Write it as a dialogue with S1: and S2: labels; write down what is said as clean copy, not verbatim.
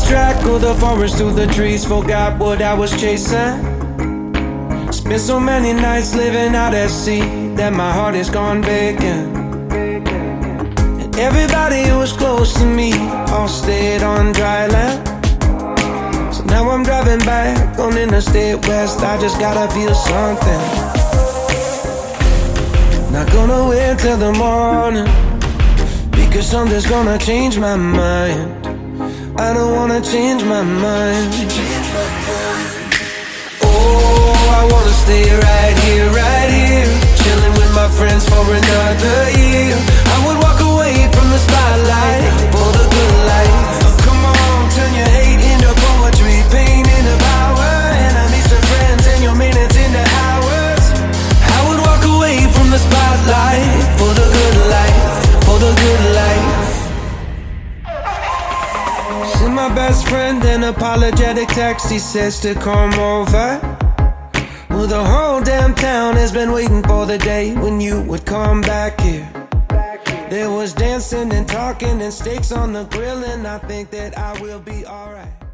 S1: lost track of the forest through the trees, forgot what I was chasing. Spent so many nights living out at sea that my heart is gone vacant. And everybody who was close to me all stayed on dry land. So now I'm driving back on Interstate West, I just gotta feel something. Not gonna wait till the morning, because something's gonna change my mind. I don't wanna change my mind. Oh, I wanna stay right here, chilling with my friends for another year. I would walk away from the spotlight for the good life. Oh, come on, turn your hate into poetry, pain into power, enemies to friends and your minutes into hours. I would walk away from the spotlight for the good life, for the good life. Send my best friend an apologetic text, he says to come over. Well, the whole damn town has been waiting for the day when you would come back here. There was dancing and talking and steaks on the grill, and I think that I will be alright.